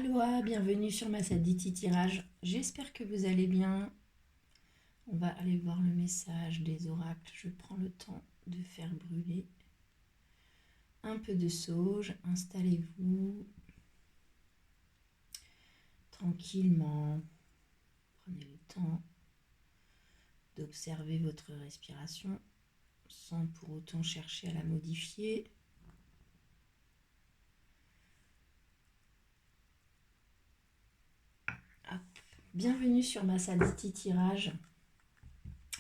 Aloha, bienvenue sur ma Saditi Tirage. J'espère que vous allez bien. On va aller voir le message des oracles. Je prends le temps de faire brûler un peu de sauge. Installez-vous tranquillement. Prenez le temps d'observer votre respiration sans pour autant chercher à la modifier. Hop. Bienvenue sur ma Saditi Tirage.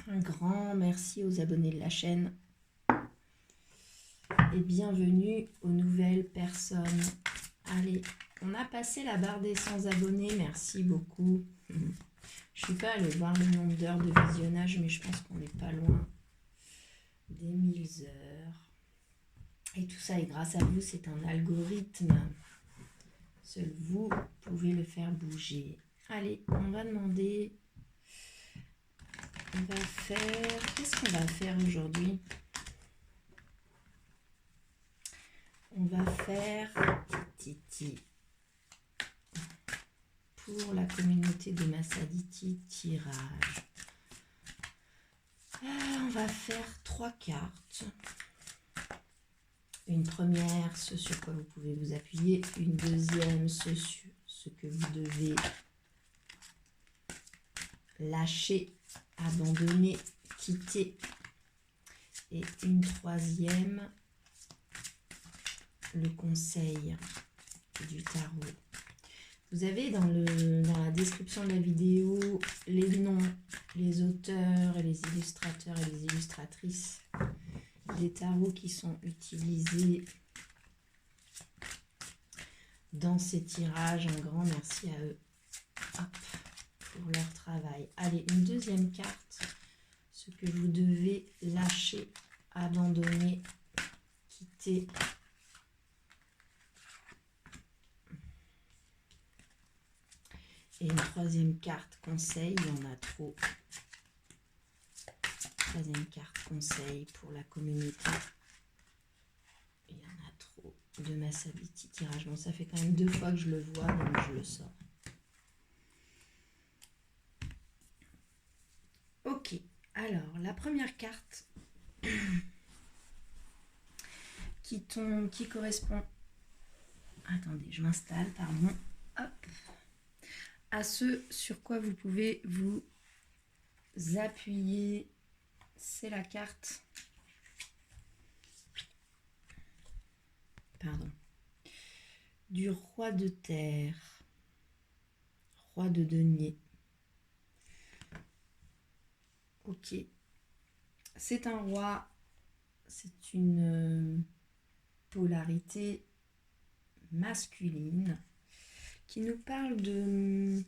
Un grand merci aux abonnés de la chaîne et bienvenue aux nouvelles personnes. Allez, on a passé la barre des 100 abonnés, merci beaucoup. Je ne suis pas allée voir le nombre d'heures de visionnage, mais je pense qu'on n'est pas loin des 1000 heures. Et tout ça est grâce à vous, c'est un algorithme. Seul vous pouvez le faire bouger. Allez, on va demander... On va faire... Qu'est-ce qu'on va faire aujourd'hui? On va faire Titi pour la communauté de ma Saditi Tirage. On va faire 3 cartes. Une première, ce sur quoi vous pouvez vous appuyer. Une deuxième, ce sur ce que vous devez lâcher, abandonner, quitter. Et une troisième, le conseil du tarot. Vous avez dans la description de la vidéo les noms, les auteurs et les illustrateurs et les illustratrices des tarots qui sont utilisés dans ces tirages. Un grand merci à eux. Hop, pour leur travail. Allez, une deuxième carte. Ce que vous devez lâcher, abandonner, quitter. Et une troisième carte conseil, il y en a trop. Troisième carte conseil pour la communauté. Il y en a trop de ma Saditi Tirage. Bon, ça fait quand même 2 fois que je le vois, donc je le sors. Ok, alors la première carte qui tombe, qui correspond... Attendez, je m'installe, pardon. Hop. À ce sur quoi vous pouvez vous appuyer, c'est la carte, pardon, du roi de terre, roi de denier. Ok, c'est un roi, c'est une polarité masculine qui nous parle de...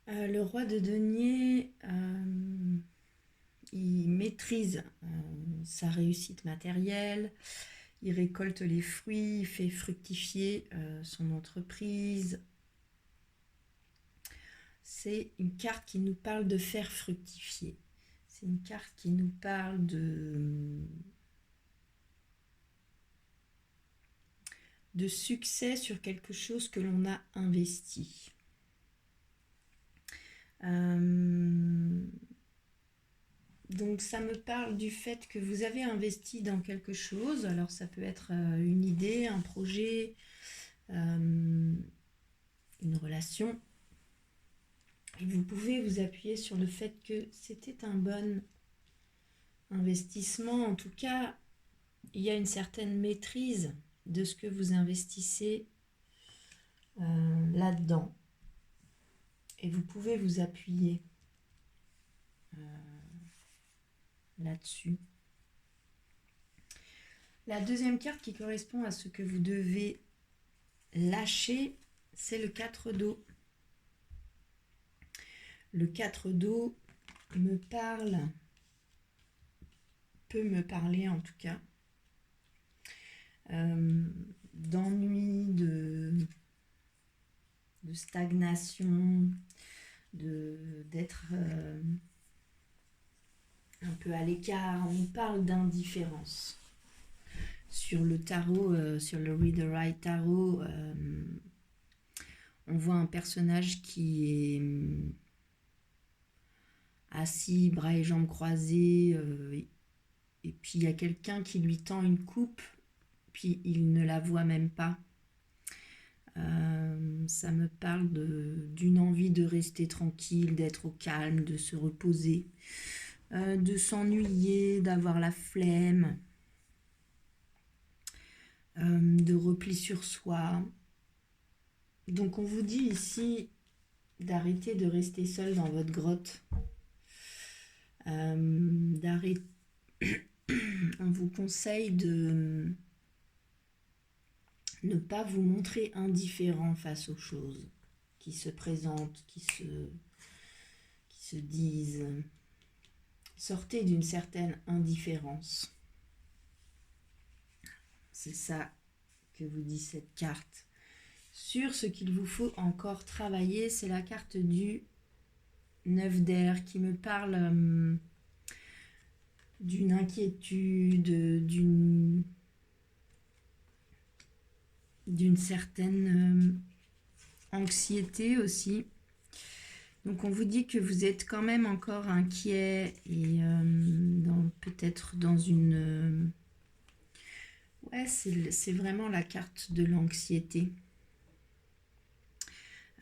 le roi de denier, il maîtrise sa réussite matérielle, il récolte les fruits, il fait fructifier son entreprise. C'est une carte qui nous parle de faire fructifier. C'est une carte qui nous parle de succès sur quelque chose que l'on a investi. Donc ça me parle du fait que vous avez investi dans quelque chose. Alors ça peut être une idée, un projet, une relation. Et vous pouvez vous appuyer sur le fait que c'était un bon investissement. En tout cas, il y a une certaine maîtrise de ce que vous investissez là-dedans. Et vous pouvez vous appuyer là-dessus. La deuxième carte qui correspond à ce que vous devez lâcher, c'est le 4 d'eau. Le 4 d'eau me parle, peut me parler en tout cas, d'ennui, de stagnation, d'être un peu à l'écart. On parle d'indifférence sur le tarot, sur le Read the Right Tarot, on voit un personnage qui est assis, bras et jambes croisés, et puis il y a quelqu'un qui lui tend une coupe, puis il ne la voit même pas. Ça me parle d'une envie de rester tranquille, d'être au calme, de se reposer, de s'ennuyer, d'avoir la flemme, de repli sur soi. Donc on vous dit ici d'arrêter de rester seul dans votre grotte, d'arrêter. On vous conseille de ne pas vous montrer indifférent face aux choses qui se présentent, qui se disent. Sortez d'une certaine indifférence. C'est ça que vous dit cette carte. Sur ce qu'il vous faut encore travailler, c'est la carte du 9 d'air qui me parle d'une inquiétude, d'une certaine anxiété aussi. Donc on vous dit que vous êtes quand même encore inquiet et peut-être dans une... Ouais, c'est vraiment la carte de l'anxiété.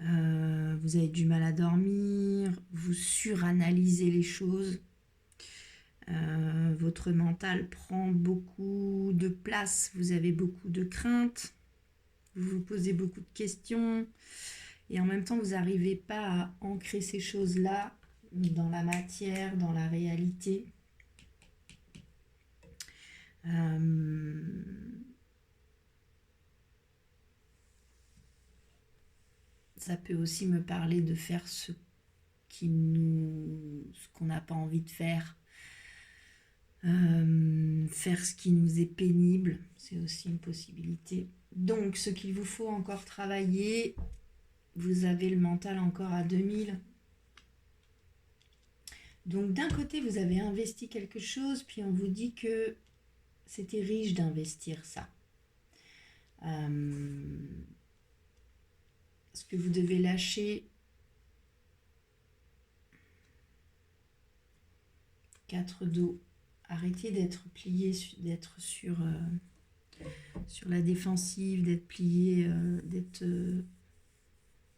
Vous avez du mal à dormir, vous suranalysez les choses. Votre mental prend beaucoup de place, vous avez beaucoup de craintes, vous vous posez beaucoup de questions et en même temps vous n'arrivez pas à ancrer ces choses-là dans la matière, dans la réalité. Ça peut aussi me parler de faire ce qu'on n'a pas envie de faire. Faire ce qui nous est pénible, c'est aussi une possibilité. Donc, ce qu'il vous faut encore travailler, vous avez le mental encore à 2000. Donc, d'un côté, vous avez investi quelque chose, puis on vous dit que c'était riche d'investir ça. Ce que vous devez lâcher, 4 dos. Arrêtez d'être plié, d'être sur la défensive, d'être plié, d'être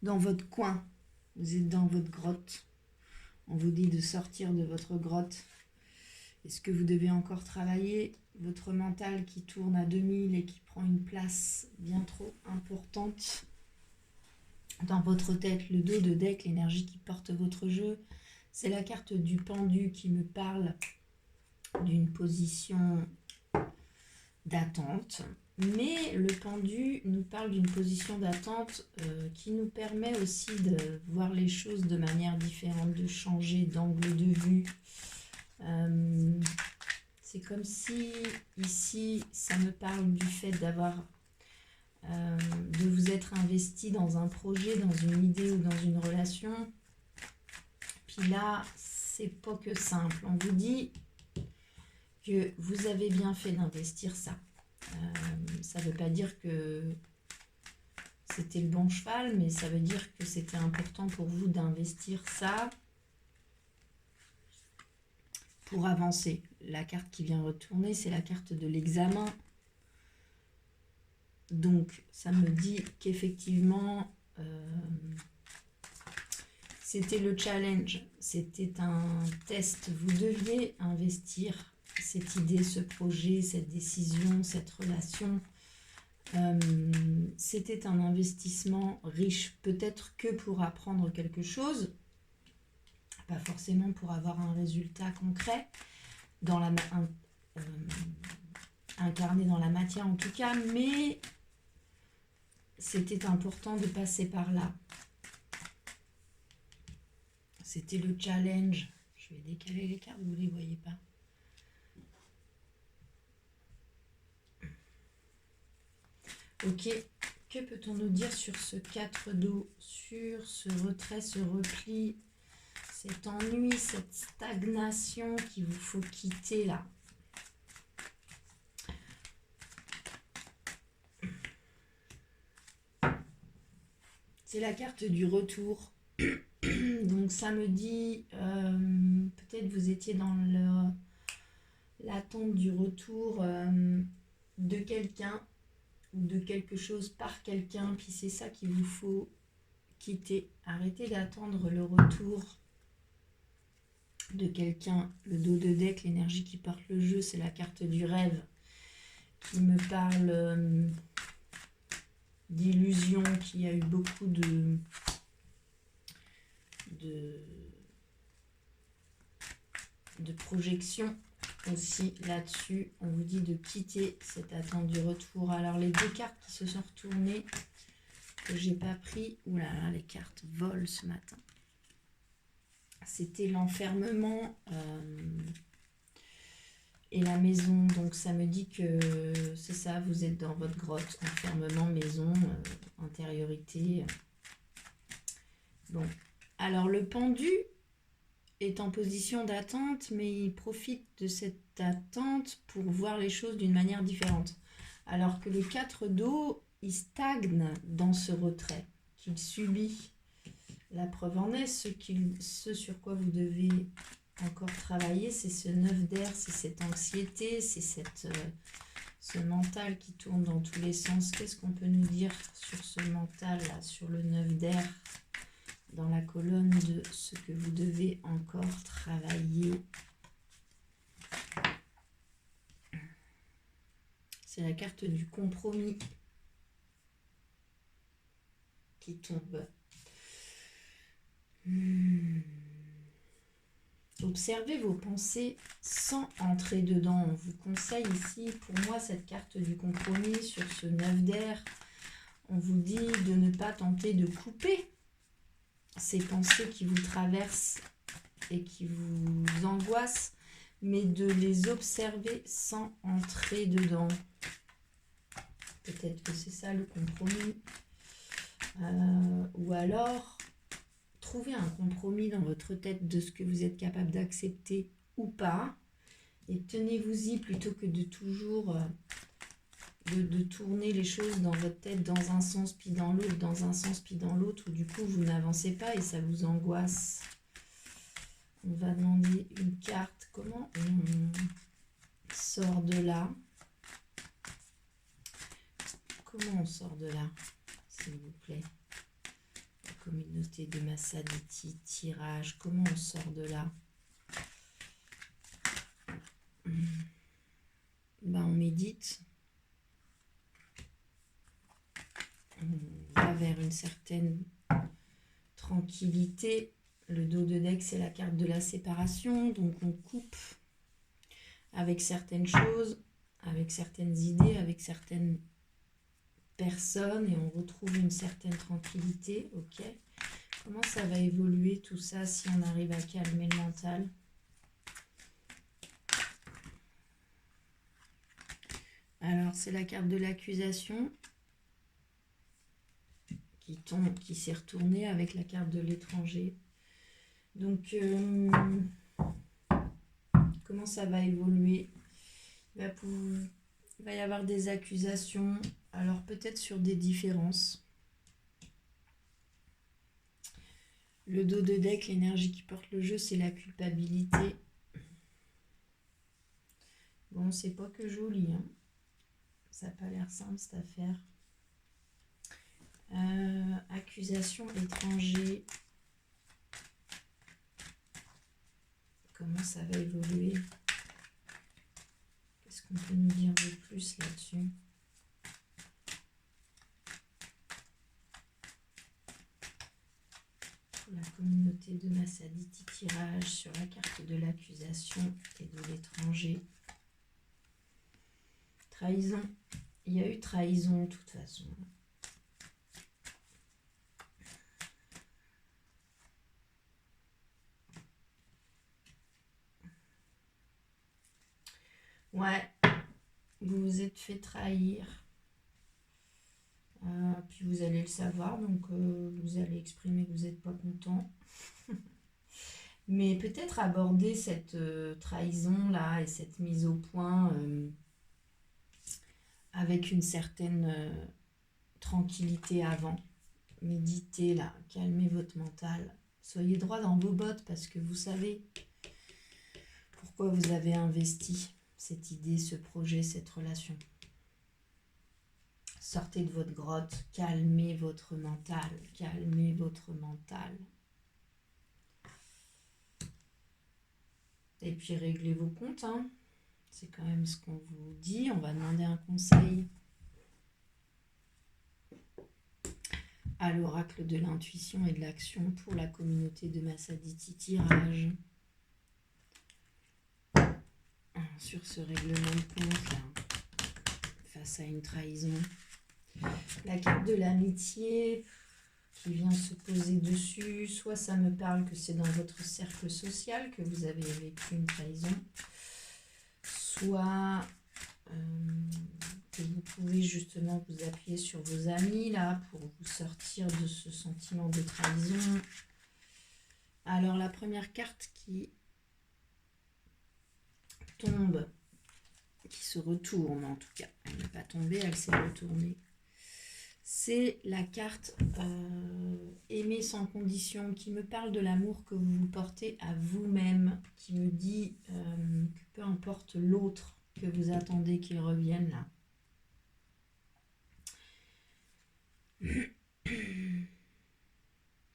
dans votre coin. Vous êtes dans votre grotte. On vous dit de sortir de votre grotte. Est-ce que vous devez encore travailler votre mental qui tourne à 2000 et qui prend une place bien trop importante dans votre tête? Le dos de deck, l'énergie qui porte votre jeu, c'est la carte du pendu qui me parle d'une position d'attente, mais le pendu nous parle d'une position d'attente qui nous permet aussi de voir les choses de manière différente, de changer d'angle de vue. C'est comme si ici ça me parle du fait d'avoir de vous être investi dans un projet, dans une idée ou dans une relation. Puis là, c'est pas que simple. On vous dit que vous avez bien fait d'investir ça. Ça ne veut pas dire que c'était le bon cheval, mais ça veut dire que c'était important pour vous d'investir ça pour avancer. La carte qui vient retourner, c'est la carte de l'examen. Donc, ça me dit qu'effectivement, c'était le challenge, c'était un test. Vous deviez investir cette idée, ce projet, cette décision, cette relation. C'était un investissement riche, peut-être que pour apprendre quelque chose, pas forcément pour avoir un résultat concret, incarné dans la matière en tout cas, mais c'était important de passer par là. C'était le challenge. Je vais décaler les cartes, vous ne les voyez pas. Ok, que peut-on nous dire sur ce 4 dos, sur ce retrait, ce repli, cet ennui, cette stagnation qu'il vous faut quitter là? C'est la carte du retour. Donc ça me dit, peut-être vous étiez dans l'attente du retour de quelqu'un ou de quelque chose par quelqu'un, puis c'est ça qu'il vous faut quitter. Arrêtez d'attendre le retour de quelqu'un. Le dos de deck, l'énergie qui porte le jeu, c'est la carte du rêve qui me parle d'illusion, qui a eu beaucoup de projection aussi là-dessus. On vous dit de quitter cette attente du retour. Alors les deux cartes qui se sont retournées, que j'ai pas pris, oulala, les cartes volent ce matin. C'était l'enfermement et la maison. Donc ça me dit que c'est ça, vous êtes dans votre grotte. Enfermement, maison, intériorité. Bon, alors le pendu est en position d'attente, mais il profite de cette attente pour voir les choses d'une manière différente. Alors que le 4 d'eau, il stagne dans ce retrait qu'il subit. La preuve en est, ce sur quoi vous devez encore travailler, c'est ce 9 d'air, c'est cette anxiété, c'est ce mental qui tourne dans tous les sens. Qu'est-ce qu'on peut nous dire sur ce mental-là, sur le 9 d'air, dans la colonne de ce que vous devez encore travailler? C'est la carte du compromis qui tombe. Observez vos pensées sans entrer dedans. On vous conseille ici, pour moi, cette carte du compromis sur ce 9 d'air. On vous dit de ne pas tenter de couper ces pensées qui vous traversent et qui vous angoissent, mais de les observer sans entrer dedans. Peut-être que c'est ça le compromis. Ou alors, trouvez un compromis dans votre tête de ce que vous êtes capable d'accepter ou pas. Et tenez-vous-y plutôt que de toujours de tourner les choses dans votre tête dans un sens puis dans l'autre, dans un sens puis dans l'autre, où du coup vous n'avancez pas et ça vous angoisse. On va demander une carte. Comment on sort de là? Comment on sort de là, s'il vous plaît? La communauté de Massaniti, tirage. Comment on sort de là? Ben, on médite. On va vers une certaine tranquillité. Le dos de deck, c'est la carte de la séparation. Donc on coupe avec certaines choses, avec certaines idées, avec certaines personnes et on retrouve une certaine tranquillité. Ok. Comment ça va évoluer tout ça si on arrive à calmer le mental? Alors c'est la carte de l'accusation qui tombe, qui s'est retournée avec la carte de l'étranger. Donc comment ça va évoluer? Il va y avoir des accusations, alors peut-être sur des différences. Le dos de deck, l'énergie qui porte le jeu, c'est la culpabilité. Bon, c'est pas que joli, hein. Ça n'a pas l'air simple cette affaire. Accusation étranger. Comment ça va évoluer? Qu'est-ce qu'on peut nous dire de plus là-dessus? La communauté de Massaditi, tirage sur la carte de l'accusation et de l'étranger. Trahison. Il y a eu trahison de toute façon. Ouais, vous vous êtes fait trahir. Puis vous allez le savoir, donc vous allez exprimer que vous n'êtes pas content. Mais peut-être aborder cette trahison-là et cette mise au point avec une certaine tranquillité avant. Méditez là, calmez votre mental. Soyez droit dans vos bottes parce que vous savez pourquoi vous avez investi cette idée, ce projet, cette relation. Sortez de votre grotte, calmez votre mental, calmez votre mental. Et puis réglez vos comptes, hein. C'est quand même ce qu'on vous dit. On va demander un conseil à l'oracle de l'intuition et de l'action pour la communauté de Massaditi Tirage. Sur ce règlement de compte là, face à une trahison. La carte de l'amitié qui vient se poser dessus, soit ça me parle que c'est dans votre cercle social que vous avez vécu une trahison, soit que vous pouvez justement vous appuyer sur vos amis là pour vous sortir de ce sentiment de trahison. Alors la première carte qui tombe, qui se retourne en tout cas, elle n'est pas tombée, elle s'est retournée, c'est la carte aimer sans condition, qui me parle de l'amour que vous vous portez à vous-même, qui me dit que peu importe l'autre que vous attendez qu'il revienne là.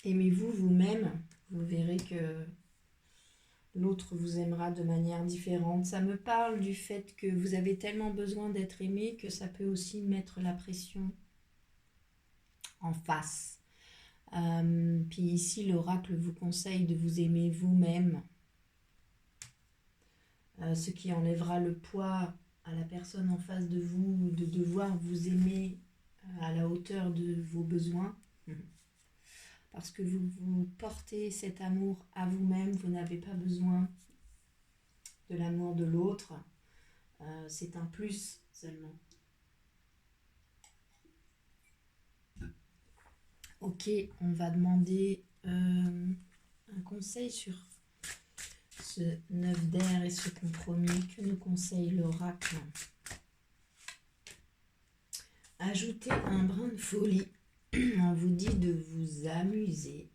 Aimez-vous vous-même, vous verrez que l'autre vous aimera de manière différente. Ça me parle du fait que vous avez tellement besoin d'être aimé que ça peut aussi mettre la pression en face. Puis ici, l'oracle vous conseille de vous aimer vous-même, ce qui enlèvera le poids à la personne en face de vous, de devoir vous aimer à la hauteur de vos besoins. Parce que vous portez cet amour à vous-même, vous n'avez pas besoin de l'amour de l'autre. C'est un plus seulement. Ok, on va demander un conseil sur ce 9 d'air et ce compromis. Que nous conseille l'oracle? Ajoutez un brin de folie. On vous dit de vous amuser,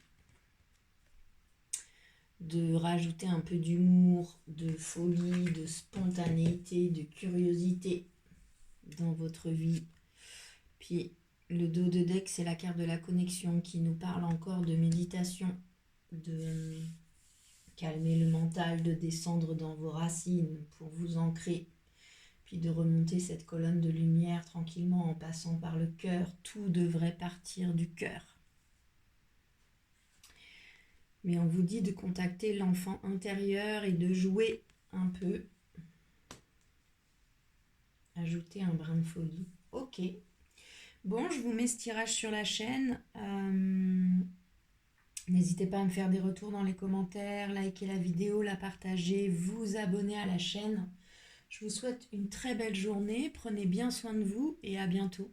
de rajouter un peu d'humour, de folie, de spontanéité, de curiosité dans votre vie. Puis le dos de deck, c'est la carte de la connexion qui nous parle encore de méditation, de calmer le mental, de descendre dans vos racines pour vous ancrer, puis de remonter cette colonne de lumière tranquillement en passant par le cœur. Tout devrait partir du cœur. Mais on vous dit de contacter l'enfant intérieur et de jouer un peu. Ajouter un brin de folie. Ok. Bon, je vous mets ce tirage sur la chaîne. N'hésitez pas à me faire des retours dans les commentaires, liker la vidéo, la partager, vous abonner à la chaîne. Je vous souhaite une très belle journée. Prenez bien soin de vous et à bientôt.